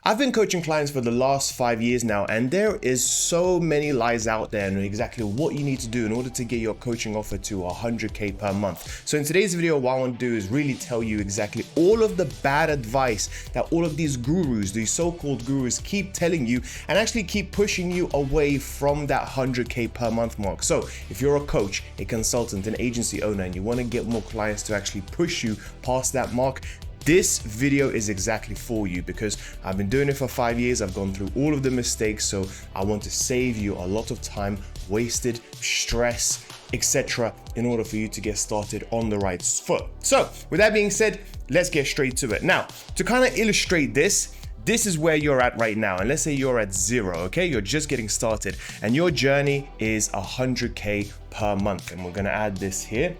I've been coaching clients for the last 5 years now, and there is so many lies out there on exactly what you need to do in order to get your coaching offer to 100K per month. So in today's video, what I want to do is really tell you exactly all of the bad advice that all of these gurus, these so-called gurus, keep telling you and actually keep pushing you away from that 100K per month mark. So if you're a coach, a consultant, an agency owner, and you want to get more clients to actually push you past that mark, this video is exactly for you, because I've been doing it for 5 years. I've gone through all of the mistakes, so I want to save you a lot of time, wasted, stress, etc., in order for you to get started on the right foot. So with that being said, let's get straight to it. Now, to kind of illustrate this is where you're at right now. And let's say you're at zero, okay? You're just getting started and your journey is 100K per month. And we're gonna add this here.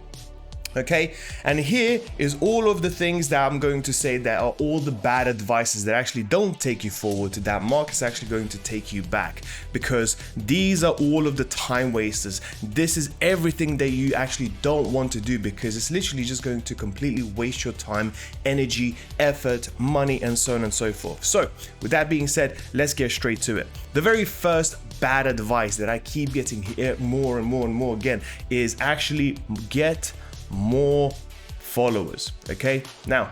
Okay, and here is all of the things that I'm going to say that are all the bad advices that actually don't take you forward to that mark. It's actually going to take you back, because these are all of the time wasters. This is everything that you actually don't want to do, because it's literally just going to completely waste your time, energy, effort, money, and so on and so forth. So with that being said, let's get straight to it. The very first bad advice that I keep getting here more and more and more again is actually get more followers. Okay, now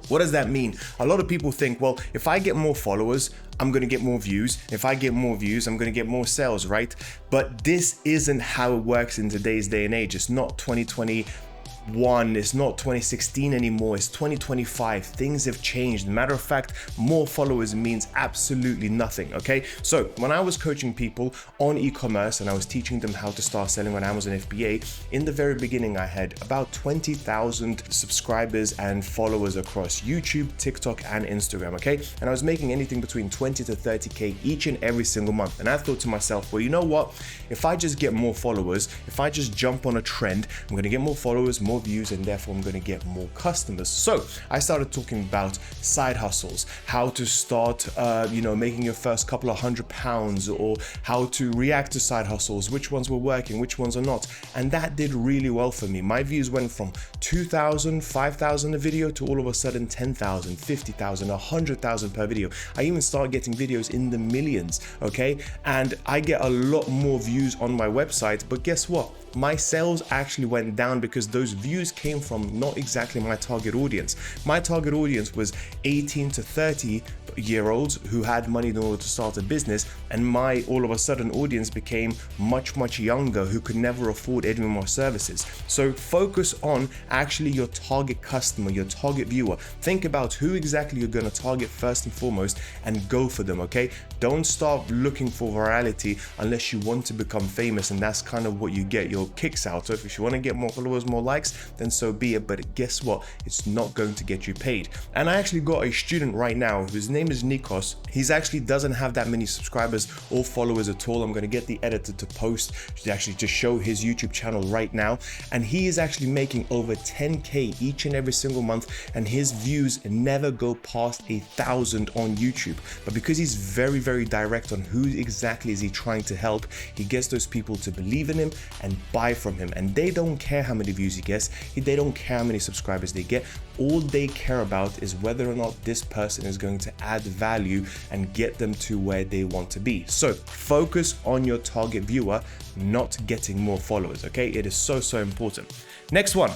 what does that mean? A lot of people think, well, if I get more followers, I'm going to get more views. If I get more views, I'm going to get more sales, right? But this isn't how it works in today's day and age. It's not 2021, it's not 2016 anymore, it's 2025. Things have changed. Matter of fact, more followers means absolutely nothing, okay? So when I was coaching people on e-commerce and I was teaching them how to start selling on Amazon FBA, in the very beginning I had about 20,000 subscribers and followers across YouTube, TikTok, and Instagram, okay? And I was making anything between 20 to 30K each and every single month. And I thought to myself, well, you know what? If I just get more followers, if I just jump on a trend, I'm gonna get more followers, more views, and therefore I'm going to get more customers. So I started talking about side hustles, how to start making your first couple of £100, or how to react to side hustles, which ones were working, which ones are not. And that did really well for me. My views went from 2,000, 5,000 a video to all of a sudden 10,000, 50,000, 100,000 per video. I even started getting videos in the millions, okay? And I get a lot more views on my website, but guess what? My sales actually went down because those views came from not exactly my target audience. My target audience was 18 to 30-year-olds who had money in order to start a business, and my all of a sudden audience became much younger, who could never afford any more services. So focus on actually your target customer, your target viewer. Think about who exactly you're going to target first and foremost and go for them, okay? Don't start looking for virality unless you want to become famous, and that's kind of what you get your kicks out of. If you want to get more followers, more likes, then so be it, but guess what? It's not going to get you paid. And I actually got a student right now whose name is Nikos. He's actually doesn't have that many subscribers or followers at all. I'm going to get the editor to post to show his YouTube channel right now, and he is actually making over 10K each and every single month, and his views never go past 1,000 on YouTube. But because he's very direct on who exactly is he trying to help, he gets those people to believe in him and buy from him. And they don't care how many views he gets, they don't care how many subscribers they get. All they care about is whether or not this person is going to add value and get them to where they want to be. So focus on your target viewer, not getting more followers, okay? It is so important. Next one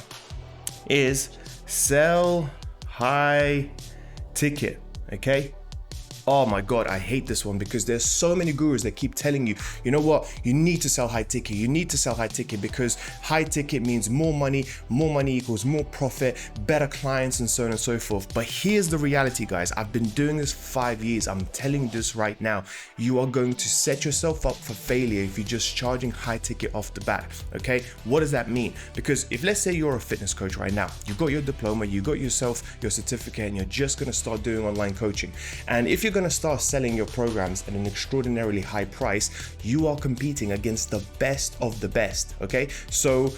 is sell high ticket, okay? Oh my God, I hate this one, because there's so many gurus that keep telling you, you know what, you need to sell high ticket. You need to sell high ticket because high ticket means more money equals more profit, better clients, and so on and so forth. But here's the reality, guys. I've been doing this for 5 years. I'm telling you this right now. You are going to set yourself up for failure if you're just charging high ticket off the bat, okay? What does that mean? Because if, let's say you're a fitness coach right now, you've got your diploma, you got yourself your certificate, and you're just going to start doing online coaching. And if you're going to start selling your programs at an extraordinarily high price, you are competing against the best of the best, okay? So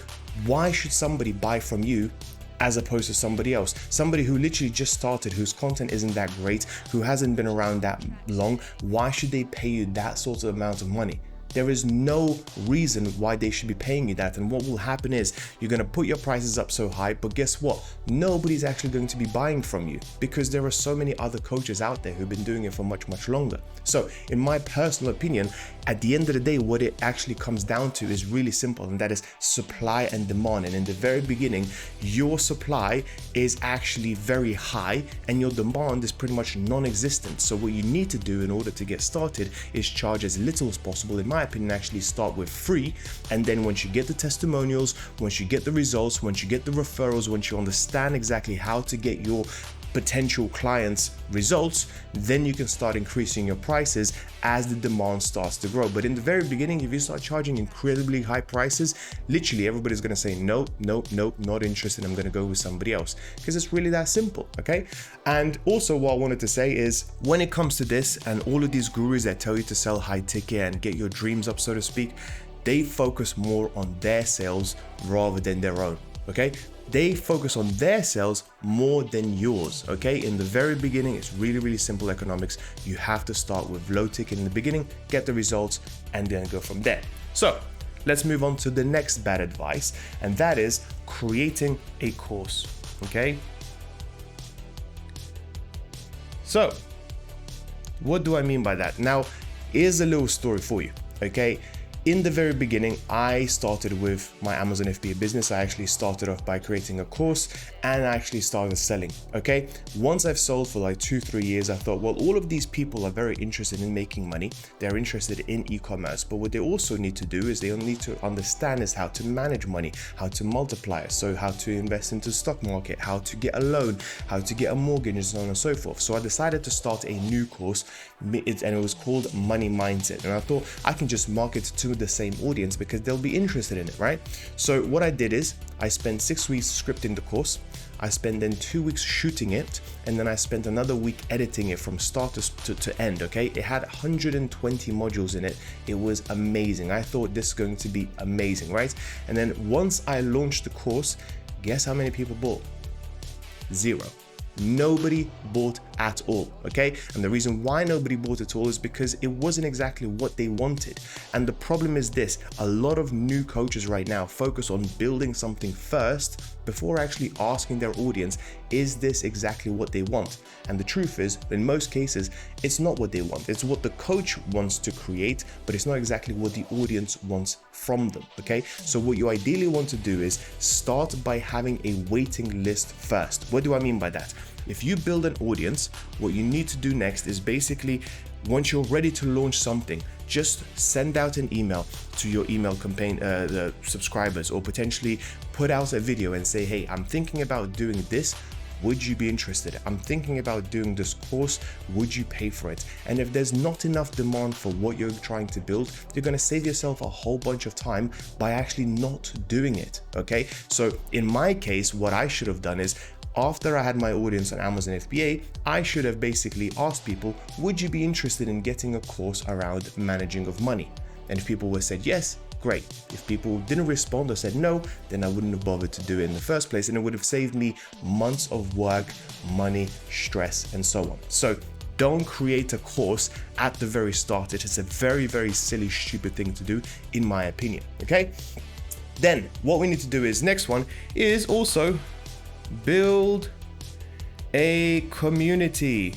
why should somebody buy from you as opposed to somebody else? Somebody who literally just started, whose content isn't that great, who hasn't been around that long, why should they pay you that sort of amount of money? There is no reason why they should be paying you that. And what will happen is you're going to put your prices up so high, but guess what? Nobody's actually going to be buying from you because there are so many other coaches out there who've been doing it for much, much longer. So in my personal opinion, at the end of the day, what it actually comes down to is really simple, and that is supply and demand. And in the very beginning, your supply is actually very high and your demand is pretty much non-existent. So what you need to do in order to get started is charge as little as possible. In my opinion, actually start with free, and then once you get the testimonials, once you get the results, once you get the referrals, once you understand exactly how to get your potential clients results, then you can start increasing your prices as the demand starts to grow. But in the very beginning, if you start charging incredibly high prices, literally everybody's going to say no, not interested, I'm going to go with somebody else, because it's really that simple. Okay. And also what I wanted to say is, when it comes to this and all of these gurus that tell you to sell high ticket and get your dreams up, so to speak, they focus more on their sales rather than their own. Okay. They focus on their sales more than yours. Okay. In the very beginning, it's really, really simple economics. You have to start with low ticket in the beginning, get the results, and then go from there. So let's move on to the next bad advice, and that is creating a course. Okay. So what do I mean by that? Now, here's a little story for you. Okay. In the very beginning, I started with my Amazon FBA business. I actually started off by creating a course and I actually started selling. Okay. Once I've sold for like 2-3 years, I thought, well, all of these people are very interested in making money. They're interested in e-commerce, but what they also need to do is they need to understand is how to manage money, how to multiply it. So how to invest into stock market, how to get a loan, how to get a mortgage, and so on and so forth. So I decided to start a new course, and it was called Money Mindset. And I thought I can just market to the same audience because they'll be interested in it, right? So what I did is I spent 6 weeks scripting the course. I spent then 2 weeks shooting it, and then I spent another week editing it from start to end. Okay, it had 120 modules in it. It was amazing. I thought this is going to be amazing, right? And then once I launched the course, guess how many people bought? 0. Nobody bought at all. Okay. And the reason why nobody bought at all is because it wasn't exactly what they wanted. And the problem is this: a lot of new coaches right now focus on building something first before actually asking their audience, is this exactly what they want? And the truth is, in most cases, it's not what they want. It's what the coach wants to create, but it's not exactly what the audience wants from them. Okay. So what you ideally want to do is start by having a waiting list first. What do I mean by that? If you build an audience, what you need to do next is basically, once you're ready to launch something, just send out an email to your email campaign, the subscribers, or potentially put out a video and say, hey, I'm thinking about doing this. Would you be interested? I'm thinking about doing this course. Would you pay for it? And if there's not enough demand for what you're trying to build, you're going to save yourself a whole bunch of time by actually not doing it. Okay. So in my case, what I should have done is, after I had my audience on Amazon FBA, I should have basically asked people, would you be interested in getting a course around managing of money? And if people were said yes, great. If people didn't respond or said no, then I wouldn't have bothered to do it in the first place, and it would have saved me months of work, money, stress, and so on. So don't create a course at the very start. It is a very, very silly, stupid thing to do, in my opinion. Okay. Then what we need to do is, next one is also build a community.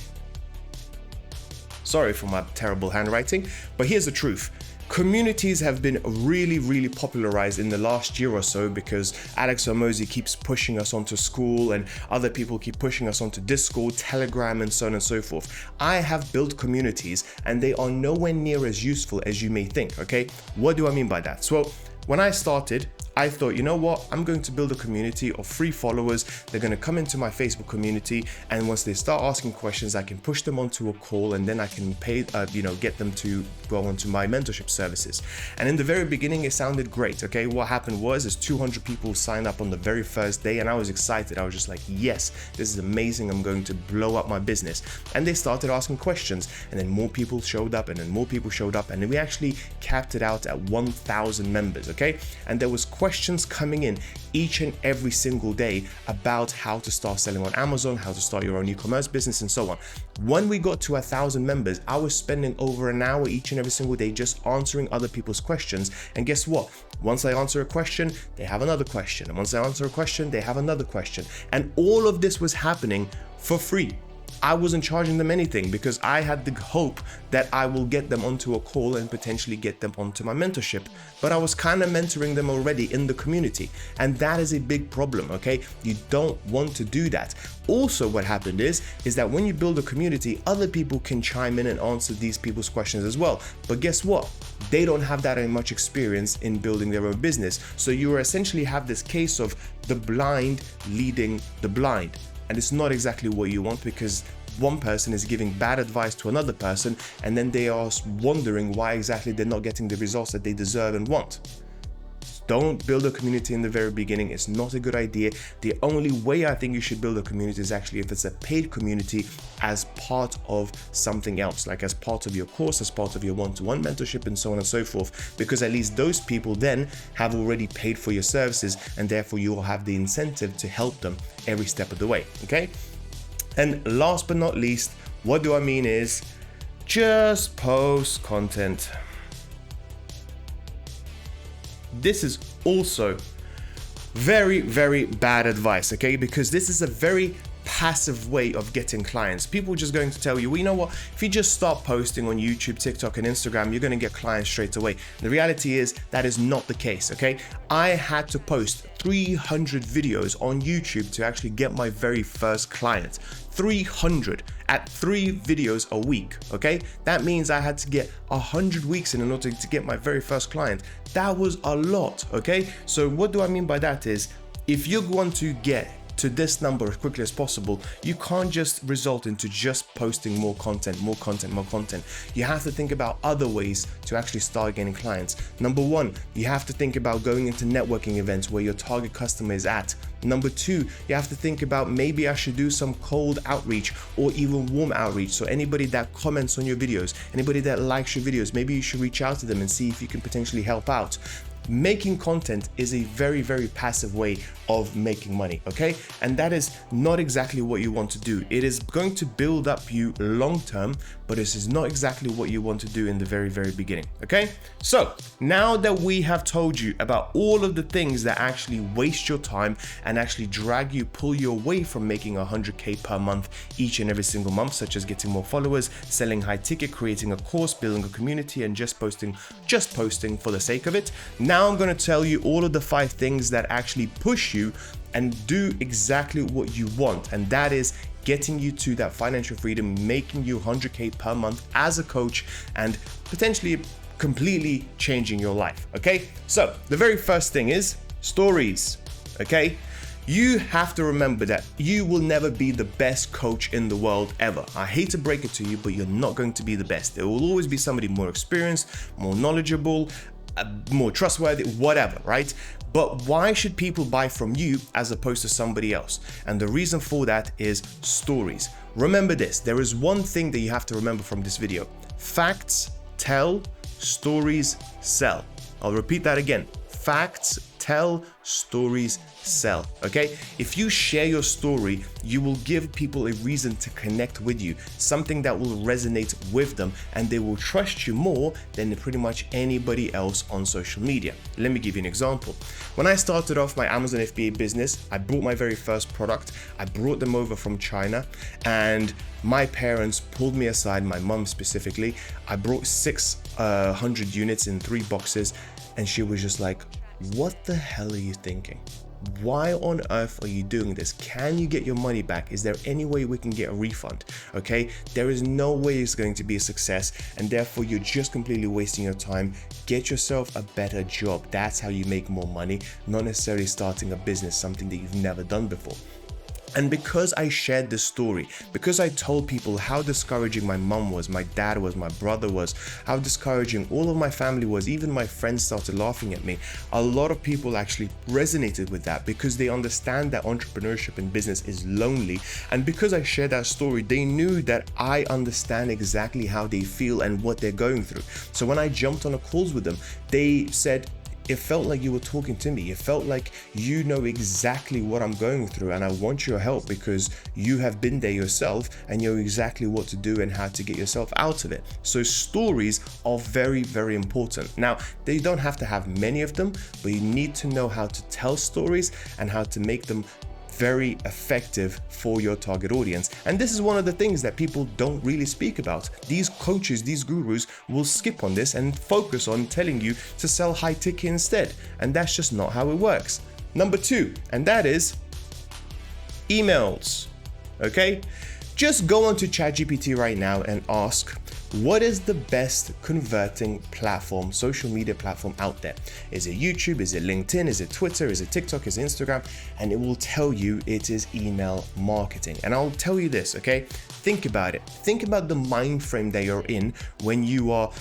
Sorry for my terrible handwriting, but here's the truth. Communities have been really, really popularized in the last year or so because Alex Hormozi keeps pushing us onto School and other people keep pushing us onto Discord, Telegram, and so on and so forth. I have built communities and they are nowhere near as useful as you may think. Okay, what do I mean by that? So when I started, I thought, you know what, I'm going to build a community of free followers. They're going to come into my Facebook community, and once they start asking questions, I can push them onto a call, and then I can pay, get them to go onto my mentorship services. And in the very beginning, it sounded great. Okay, what happened was 200 people signed up on the very first day, and I was excited. I was just like, yes, this is amazing. I'm going to blow up my business. And they started asking questions, and then more people showed up, and then more people showed up, and then we actually capped it out at 1,000 members. Okay, and there was questions coming in each and every single day about how to start selling on Amazon, how to start your own e-commerce business, and so on. When we got to 1,000 members, I was spending over an hour each and every single day just answering other people's questions. And guess what? Once I answer a question, they have another question. And once I answer a question, they have another question. And all of this was happening for free. I wasn't charging them anything because I had the hope that I will get them onto a call and potentially get them onto my mentorship. But I was kind of mentoring them already in the community. And that is a big problem, okay? You don't want to do that. Also, what happened is that when you build a community, other people can chime in and answer these people's questions as well. But guess what? They don't have that much experience in building their own business. So you essentially have this case of the blind leading the blind. And it's not exactly what you want, because one person is giving bad advice to another person and then they are wondering why exactly they're not getting the results that they deserve and want. Don't build a community in the very beginning. It's not a good idea. The only way I think you should build a community is actually if it's a paid community as part of something else, like as part of your course, as part of your one-to-one mentorship, and so on and so forth, because at least those people then have already paid for your services, and therefore you will have the incentive to help them every step of the way, okay? And last but not least, what do I mean is just post content. This is also very, very bad advice, okay? Because this is a very passive way of getting clients. People are just going to tell you, well, you know what? If you just start posting on YouTube, TikTok, and Instagram, you're going to get clients straight away. The reality is that is not the case, okay? I had to post 300 videos on YouTube to actually get my very first client. 300 at 3 videos a week, okay? That means I had to get 100 weeks in order to get my very first client. That was a lot, okay? So what do I mean by that is, if you want to get to this number as quickly as possible, you can't just result into just posting more content. You have to think about other ways to actually start getting clients. Number one, you have to think about going into networking events where your target customer is at. Number two, you have to think about, maybe I should do some cold outreach or even warm outreach. So anybody that comments on your videos, anybody that likes your videos, maybe you should reach out to them and see if you can potentially help out. Making content is a very, very passive way of making money, okay? And that is not exactly what you want to do. It is going to build up you long term, but this is not exactly what you want to do in the very, very beginning, okay? So now that we have told you about all of the things that actually waste your time and actually drag you, pull you away from making 100K per month each and every single month, such as getting more followers, selling high ticket, creating a course, building a community, and just posting for the sake of it. Now I'm going to tell you all of the 5 things that actually push you and do exactly what you want, and that is getting you to that financial freedom, making you 100K per month as a coach, and potentially completely changing your life, okay? So the very first thing is stories, okay? You have to remember that you will never be the best coach in the world ever. I hate to break it to you, but you're not going to be the best. There will always be somebody more experienced, more knowledgeable, more trustworthy, whatever, right? But why should people buy from you as opposed to somebody else? And the reason for that is stories. Remember this, there is one thing that you have to remember from this video. Facts tell, stories sell. I'll repeat that again. Facts tell, stories sell, okay? If you share your story, you will give people a reason to connect with you, something that will resonate with them, and they will trust you more than pretty much anybody else on social media. Let me give you an example. When I started off my Amazon FBA business, I bought my very first product. I brought them over from China, and my parents pulled me aside, my mom specifically. I brought 600 units in 3 boxes, and she was just like, what the hell are you thinking? Why on earth are you doing this? Can you get your money back? Is there any way we can get a refund? Okay, there is no way it's going to be a success, and therefore you're just completely wasting your time. Get yourself a better job. That's how you make more money, not necessarily starting a business, something that you've never done before. And because I shared this story, because I told people how discouraging my mom was, my dad was, my brother was, how discouraging all of my family was, even my friends started laughing at me, a lot of people actually resonated with that because they understand that entrepreneurship and business is lonely. And because I shared that story, they knew that I understand exactly how they feel and what they're going through. So when I jumped on calls with them, they said, it felt like you were talking to me. It felt like you know exactly what I'm going through, and I want your help because you have been there yourself and you know exactly what to do and how to get yourself out of it. So stories are very, very important. Now, they don't have to have many of them, but you need to know how to tell stories and how to make them very effective for your target audience. And this is one of the things that people don't really speak about. These coaches, these gurus will skip on this and focus on telling you to sell high ticket instead. And that's just not how it works. Number 2, and that is emails. Okay? Just go onto ChatGPT right now and ask, what is the best converting platform, social media platform out there? Is it YouTube? Is it LinkedIn? Is it Twitter? Is it TikTok? Is it Instagram? And it will tell you it is email marketing. And I'll tell you this, okay? Think about it. Think about the mind frame that you're in when you are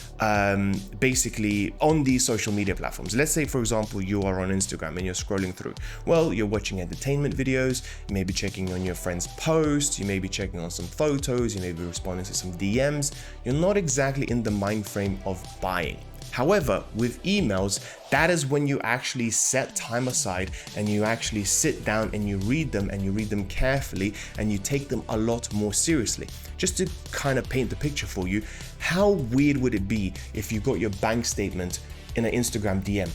basically on these social media platforms. Let's say, for example, you are on Instagram and you're scrolling through. Well, you're watching entertainment videos, you may be checking on your friend's posts, you may be checking on some photos, you may be responding to some DMs. You're not exactly in the mind frame of buying. However, with emails, that is when you actually set time aside and you actually sit down and you read them carefully and you take them a lot more seriously. Just to kind of paint the picture for you, how weird would it be if you got your bank statement in an Instagram DM?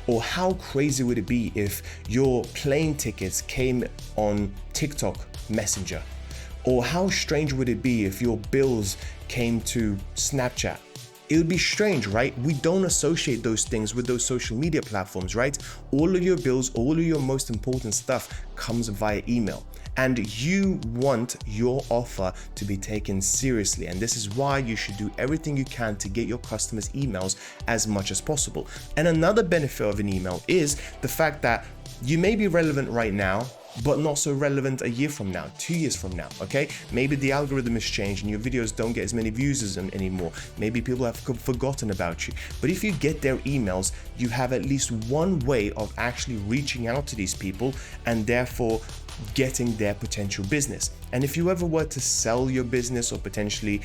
Or how crazy would it be if your plane tickets came on TikTok Messenger? Or how strange would it be if your bills came to Snapchat? It would be strange, right? We don't associate those things with those social media platforms, right? All of your bills, all of your most important stuff comes via email. And you want your offer to be taken seriously. And this is why you should do everything you can to get your customers' emails as much as possible. And another benefit of an email is the fact that you may be relevant right now, but not so relevant a year from now, 2 years from now, okay? Maybe the algorithm has changed and your videos don't get as many views as them anymore. Maybe people have forgotten about you. But if you get their emails, you have at least one way of actually reaching out to these people and therefore getting their potential business. And if you ever were to sell your business or potentially,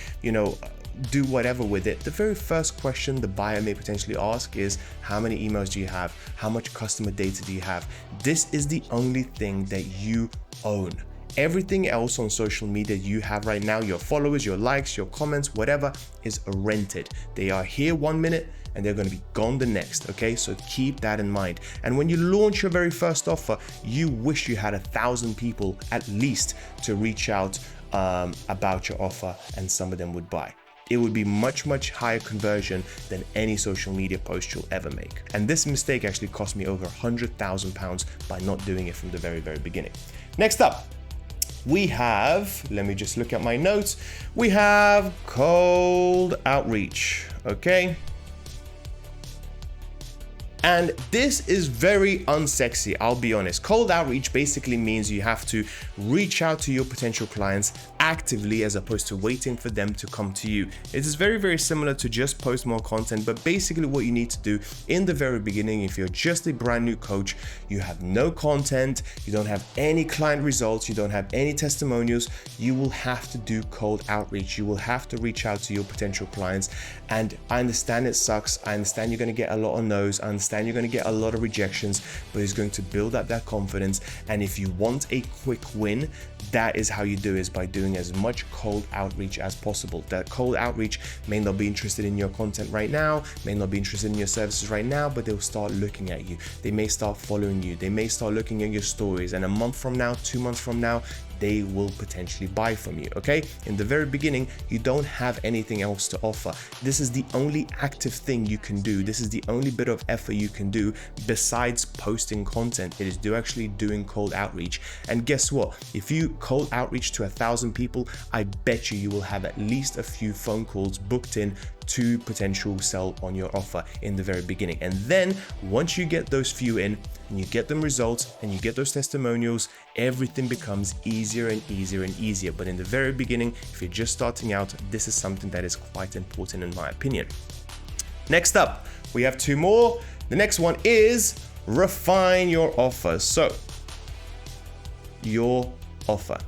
do whatever with it, the very first question the buyer may potentially ask is, how many emails do you have? How much customer data do you have? This is the only thing that you own. Everything else on social media you have right now, your followers, your likes, your comments, whatever, is rented. They are here 1 minute and they're going to be gone the next, okay? So keep that in mind. And when you launch your very first offer, you wish you had 1,000 people at least to reach out about your offer, and some of them would buy. It would be much, much higher conversion than any social media post you'll ever make. And this mistake actually cost me over £100,000 by not doing it from the very, very beginning. Next up, we have, let me just look at my notes. We have cold outreach, okay? And this is very unsexy, I'll be honest. Cold outreach basically means you have to reach out to your potential clients actively as opposed to waiting for them to come to you. It is very, very similar to just post more content, but basically what you need to do in the very beginning, if you're just a brand new coach, you have no content, you don't have any client results, you don't have any testimonials, you will have to do cold outreach. You will have to reach out to your potential clients. And I understand it sucks. I understand you're going to get a lot of no's. I understand you're going to get a lot of rejections, but it's going to build up that confidence. And if you want a quick win, that is how you do it, is by doing as much cold outreach as possible. That cold outreach may not be interested in your content right now, may not be interested in your services right now, but they'll start looking at you. They may start following you. They may start looking at your stories. And a month from now, 2 months from now, they will potentially buy from you, okay? In the very beginning, you don't have anything else to offer. This is the only active thing you can do. This is the only bit of effort you can do besides posting content. It is actually doing cold outreach. And guess what? If you cold outreach to 1,000 people, I bet you will have at least a few phone calls booked in to potential sell on your offer in the very beginning. And then once you get those few in and you get them results and you get those testimonials, everything becomes easier and easier and easier. But in the very beginning, if you're just starting out, this is something that is quite important in my opinion. Next up, we have 2 more. The next one is refine your offer. So your offer.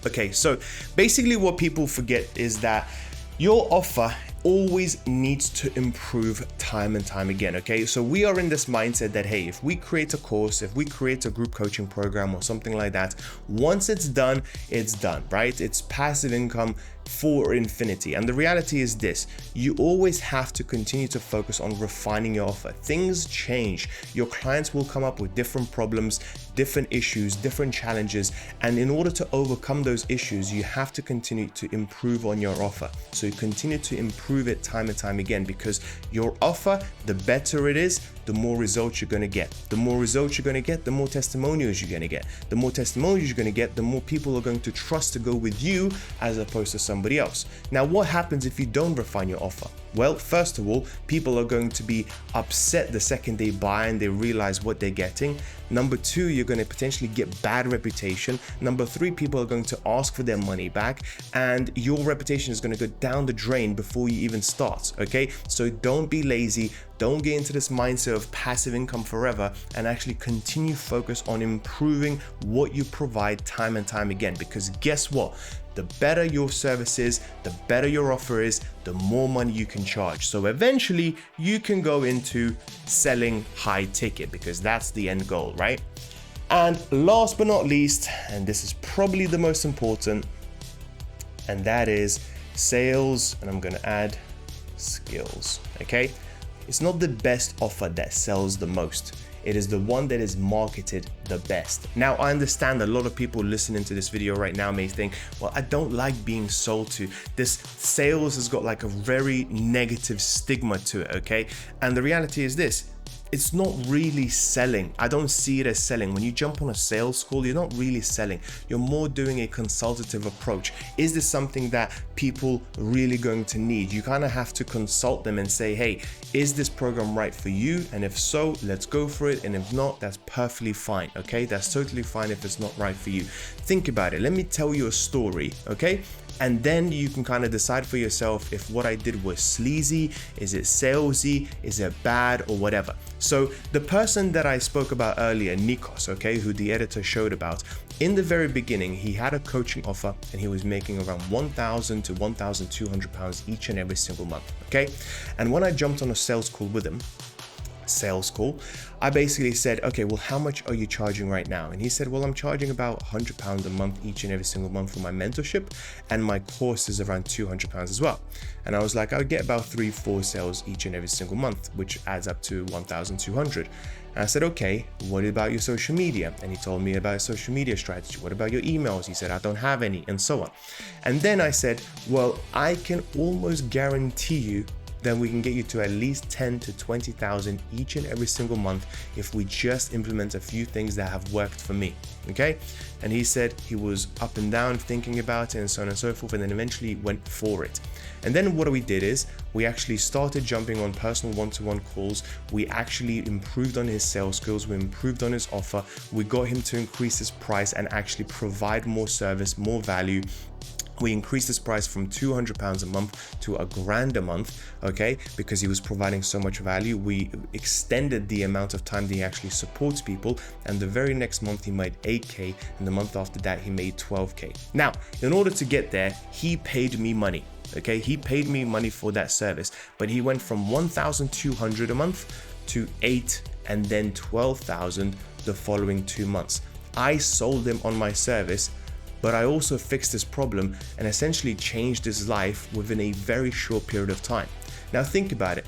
Okay, so basically what people forget is that Your offer always needs to improve time and time again, okay? So we are in this mindset that, hey, if we create a course, if we create a group coaching program or something like that, once it's done, right? It's passive income for infinity. And the reality is this: you always have to continue to focus on refining your offer. Things change. Your clients will come up with different problems, different issues, different challenges. And in order to overcome those issues, you have to continue to improve on your offer. So you continue to improve it time and time again, because your offer, the better it is, the more results you're going to get. The more results you're going to get, the more testimonials you're going to get. The more testimonials you're going to get, the more people are going to trust to go with you as opposed to somebody else. Now, what happens if you don't refine your offer? Well, first of all, people are going to be upset the second they buy and they realize what they're getting. Number two, you're going to potentially get bad reputation. Number three, people are going to ask for their money back, and your reputation is going to go down the drain before you even start, okay? So don't be lazy. Don't get into this mindset of passive income forever, and actually continue focus on improving what you provide time and time again, because guess what? The better your service is, the better your offer is, the more money you can charge. So eventually you can go into selling high ticket, because that's the end goal, right? And last but not least, and this is probably the most important, and that is sales, and I'm going to add skills, okay? It's not the best offer that sells the most. It is the one that is marketed the best. Now, I understand a lot of people listening to this video right now may think, well, I don't like being sold to. This sales has got like a very negative stigma to it, okay? And the reality is this: it's not really selling. I don't see it as selling. When you jump on a sales call, you're not really selling. You're more doing a consultative approach. Is this something that people really going to need? You kind of have to consult them and say, hey, is this program right for you? And if so, let's go for it. And if not, that's perfectly fine, okay? That's totally fine if it's not right for you. Think about it. Let me tell you a story, okay? And then you can kind of decide for yourself if what I did was sleazy, is it salesy, is it bad, or whatever. So the person that I spoke about earlier, Nikos, okay, who the editor showed about, in the very beginning, he had a coaching offer and he was making around £1,000 to £1,200 each and every single month, okay? And when I jumped on a sales call with him, I basically said, okay, well, how much are you charging right now? And he said, well, I'm charging about £100 a month each and every single month for my mentorship, and my course is around £200 as well. And I was like, I would get about 3-4 sales each and every single month, which adds up to 1,200. And I said, okay, what about your social media? And he told me about his social media strategy. What about your emails? He said, I don't have any, and so on. And then I said, well, I can almost guarantee you then we can get you to at least 10 to 20,000 each and every single month if we just implement a few things that have worked for me, okay? And he said he was up and down thinking about it and so on and so forth, and then eventually went for it. And then what we did is we actually started jumping on personal one-to-one calls. We actually improved on his sales skills. We improved on his offer. We got him to increase his price and actually provide more service, more value. We increased his price from £200 a month to £1,000 a month, okay? Because he was providing so much value. We extended the amount of time that he actually supports people, and the very next month he made 8K, and the month after that he made 12K. Now, in order to get there, he paid me money, okay? He paid me money for that service, but he went from 1,200 a month to 8 and then 12,000 the following 2 months. I sold him on my service, but I also fixed this problem and essentially changed his life within a very short period of time. Now think about it.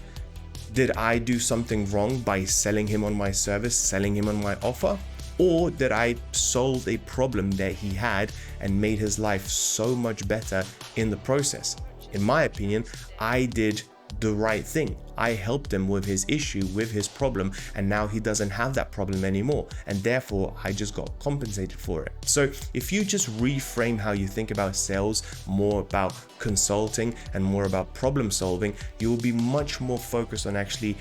Did I do something wrong by selling him on my service, selling him on my offer? Or did I solve a problem that he had and made his life so much better in the process? In my opinion, I did the right thing. I helped him with his issue, with his problem, and now he doesn't have that problem anymore, and therefore I just got compensated for it. So if you just reframe how you think about sales, more about consulting and more about problem solving, you will be much more focused on actually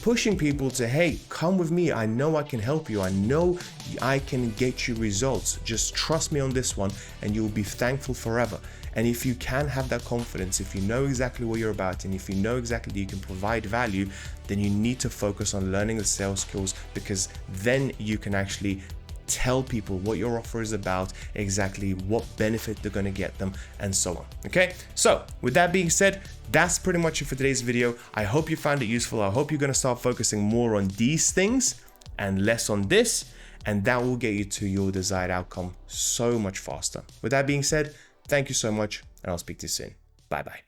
pushing people to, hey, come with me. I know I can help you. I know I can get you results. Just trust me on this one, and you'll be thankful forever. And if you can have that confidence, if you know exactly what you're about, and if you know exactly that you can provide value, then you need to focus on learning the sales skills, because then you can actually tell people what your offer is about, exactly what benefit they're going to get them, and so on. Okay, so with that being said, that's pretty much it for today's video. I hope you found it useful. I hope you're going to start focusing more on these things and less on this, and that will get you to your desired outcome so much faster. With that being said, thank you so much, and I'll speak to you soon. Bye bye.